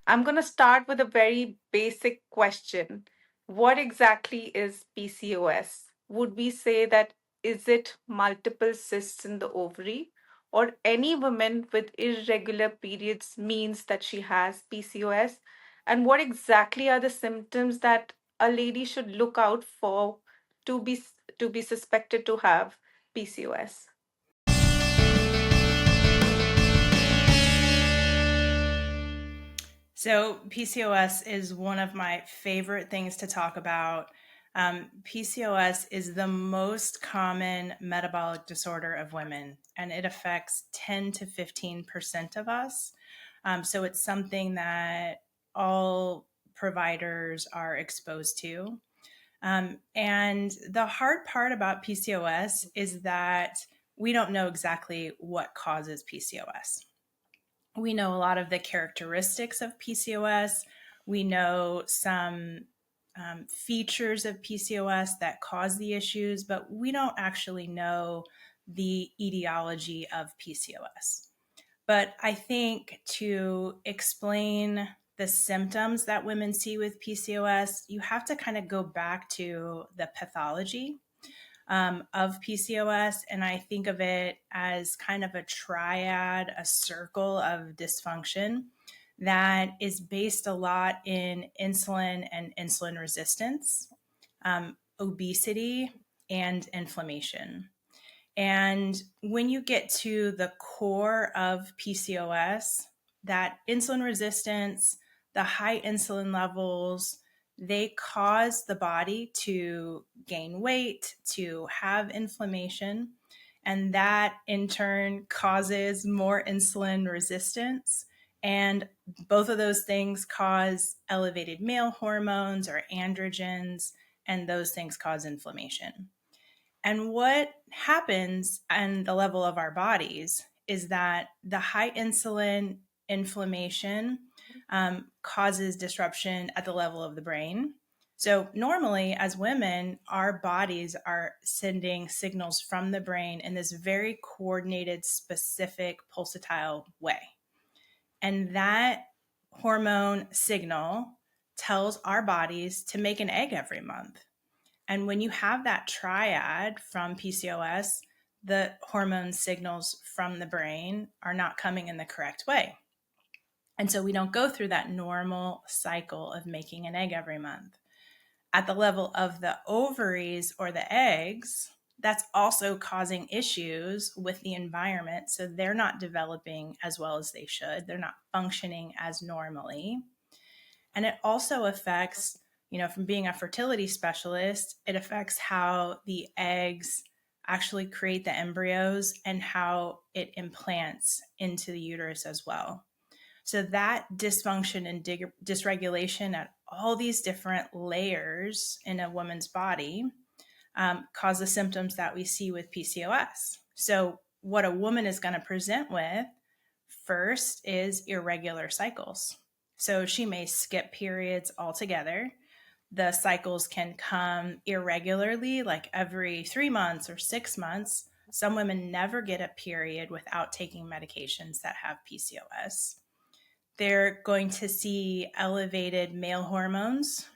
I'm going to start with a very basic question. What exactly is PCOS? Would we say that is it multiple cysts in the ovary, or any woman with irregular periods means that she has PCOS? And what exactly are the symptoms that a lady should look out for to be suspected to have PCOS? So, PCOS is one of my favorite things to talk about. PCOS is the most common metabolic disorder of women, and it affects 10 to 15% of us. So, it's something that all providers are exposed to. And the hard part about PCOS is that we don't know exactly what causes PCOS. We know a lot of the characteristics of PCOS. We know some features of PCOS that cause the issues, but we don't actually know the etiology of PCOS. But I think to explain the symptoms that women see with PCOS, you have to kind of go back to the pathology of PCOS. And I think of it as kind of a triad, a circle of dysfunction that is based a lot in insulin and insulin resistance, obesity, and inflammation. And when you get to the core of PCOS, that insulin resistance, the high insulin levels, they cause the body to gain weight, to have inflammation, and that in turn causes more insulin resistance. And both of those things cause elevated male hormones or androgens, and those things cause inflammation. And what happens on the level of our bodies is that the high insulin inflammation causes disruption at the level of the brain. So, normally, as women, our bodies are sending signals from the brain in this very coordinated, specific pulsatile way. And that hormone signal tells our bodies to make an egg every month. And when you have that triad from PCOS, the hormone signals from the brain are not coming in the correct way. And so we don't go through that normal cycle of making an egg every month. At the level of the ovaries or the eggs, that's also causing issues with the environment. So they're not developing as well as they should, they're not functioning as normally. And it also affects, from being a fertility specialist, it affects how the eggs actually create the embryos and how it implants into the uterus as well. So that dysfunction and dysregulation at all these different layers in a woman's body cause the symptoms that we see with PCOS. So what a woman is going to present with first is irregular cycles. So she may skip periods altogether. The cycles can come irregularly, like every 3 months or 6 months. Some women never get a period without taking medications that have PCOS. They're going to see elevated male hormones,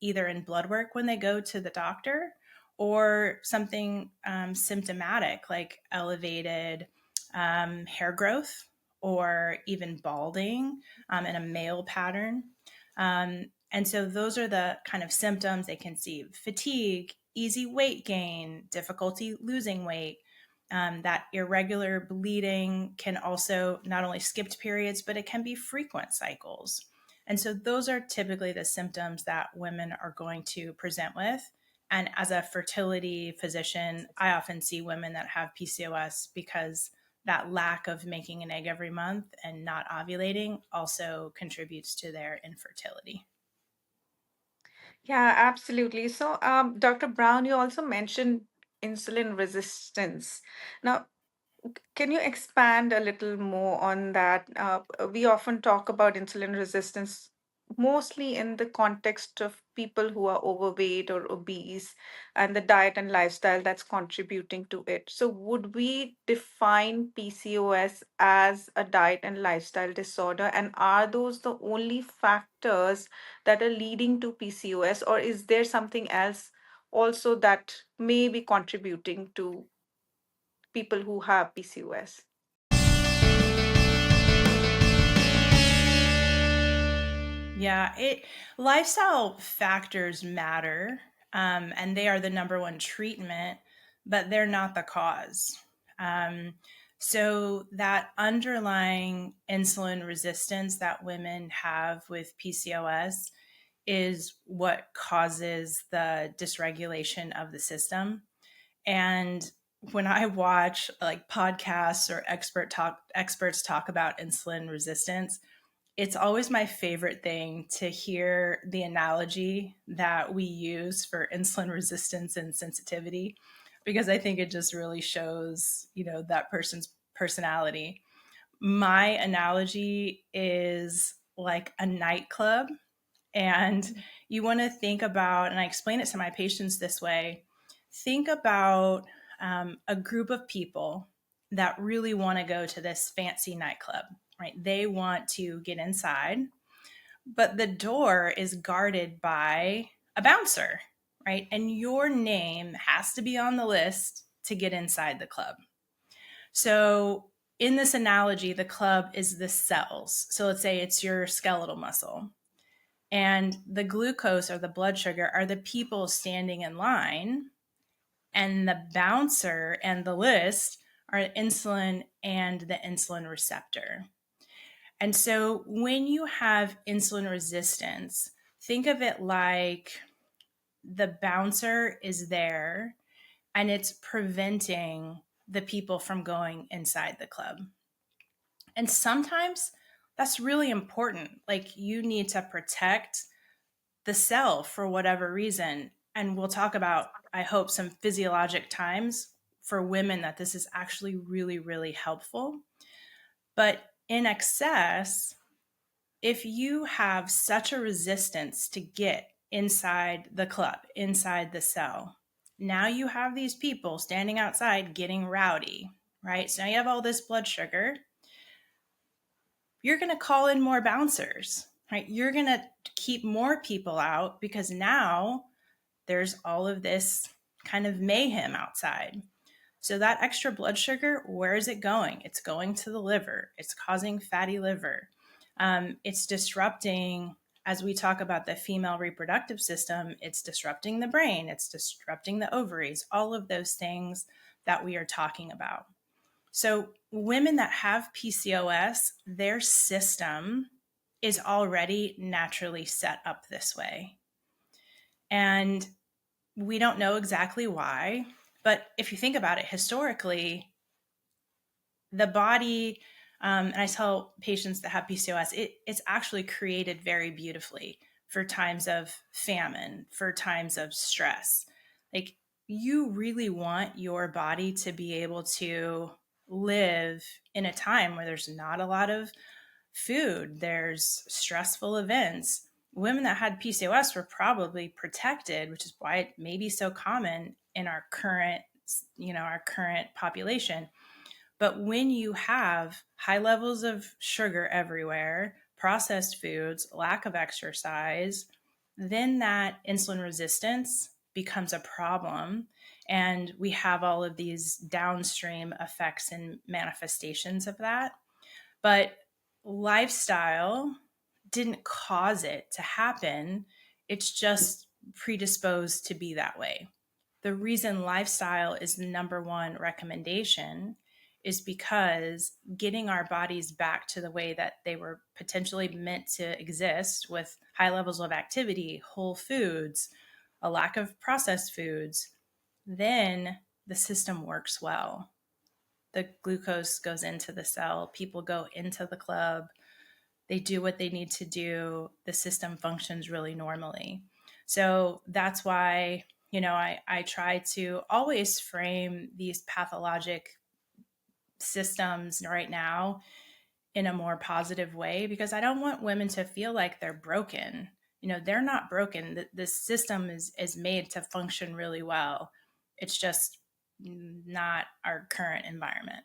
either in blood work when they go to the doctor or something symptomatic like elevated hair growth or even balding in a male pattern. And so those are the kind of symptoms they can see: fatigue, easy weight gain, difficulty losing weight. That irregular bleeding can also not only skipped periods, but it can be frequent cycles. And so those are typically the symptoms that women are going to present with. And as a fertility physician, I often see women that have PCOS because that lack of making an egg every month and not ovulating also contributes to their infertility. Yeah, absolutely. So, Dr. Brown, you also mentioned insulin resistance. Now, can you expand a little more on that? We often talk about insulin resistance mostly in the context of people who are overweight or obese and the diet and lifestyle that's contributing to it. So, would we define PCOS as a diet and lifestyle disorder? And are those the only factors that are leading to PCOS, or is there something else also that may be contributing to people who have PCOS? Yeah, it lifestyle factors matter, and they are the number one treatment, but they're not the cause. Um, so that underlying insulin resistance that women have with PCOS is what causes the dysregulation of the system. And when I watch like podcasts or experts talk about insulin resistance, it's always my favorite thing to hear the analogy that we use for insulin resistance and sensitivity, because I think it just really shows, that person's personality. My analogy is like a nightclub, and you want to think about, and I explain it to my patients this way, think about a group of people that really want to go to this fancy nightclub, right? They want to get inside, but the door is guarded by a bouncer, right? And your name has to be on the list to get inside the club. So, in this analogy, the club is the cells. So, let's say it's your skeletal muscle, and the glucose or the blood sugar are the people standing in line, and the bouncer and the list are insulin and the insulin receptor. And so when you have insulin resistance, think of it like the bouncer is there and it's preventing the people from going inside the club. And sometimes that's really important. Like, you need to protect the cell for whatever reason. And we'll talk about, I hope, some physiologic times for women that this is actually really, really helpful. But in excess, if you have such a resistance to get inside the club, inside the cell, now you have these people standing outside getting rowdy, right? So now you have all this blood sugar. You're going to call in more bouncers, right? You're going to keep more people out because now there's all of this kind of mayhem outside. So that extra blood sugar, where is it going? It's going to the liver. It's causing fatty liver. It's disrupting, as we talk about the female reproductive system, it's disrupting the brain. It's disrupting the ovaries, all of those things that we are talking about. So women that have PCOS, their system is already naturally set up this way. And we don't know exactly why, but if you think about it historically, the body, and I tell patients that have PCOS, it's actually created very beautifully for times of famine, for times of stress. Like, you really want your body to be able to live in a time where there's not a lot of food, there's stressful events. Women that had PCOS were probably protected, which is why it may be so common in our current, our current population. But when you have high levels of sugar everywhere, processed foods, lack of exercise, then that insulin resistance becomes a problem. And we have all of these downstream effects and manifestations of that. But lifestyle didn't cause it to happen. It's just predisposed to be that way. The reason lifestyle is the number one recommendation is because getting our bodies back to the way that they were potentially meant to exist, with high levels of activity, whole foods, a lack of processed foods, then the system works well. The glucose goes into the cell, people go into the club, they do what they need to do, the system functions really normally. So that's why, I try to always frame these pathologic systems right now in a more positive way, because I don't want women to feel like they're broken. They're not broken. The system is made to function really well. It's just not our current environment.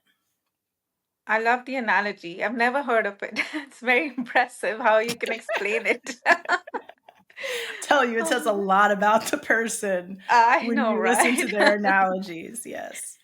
I love the analogy. I've never heard of it. It's very impressive how you can explain it. Tell you, it says a lot about the person I when know, you listen to right? their analogies. Yes.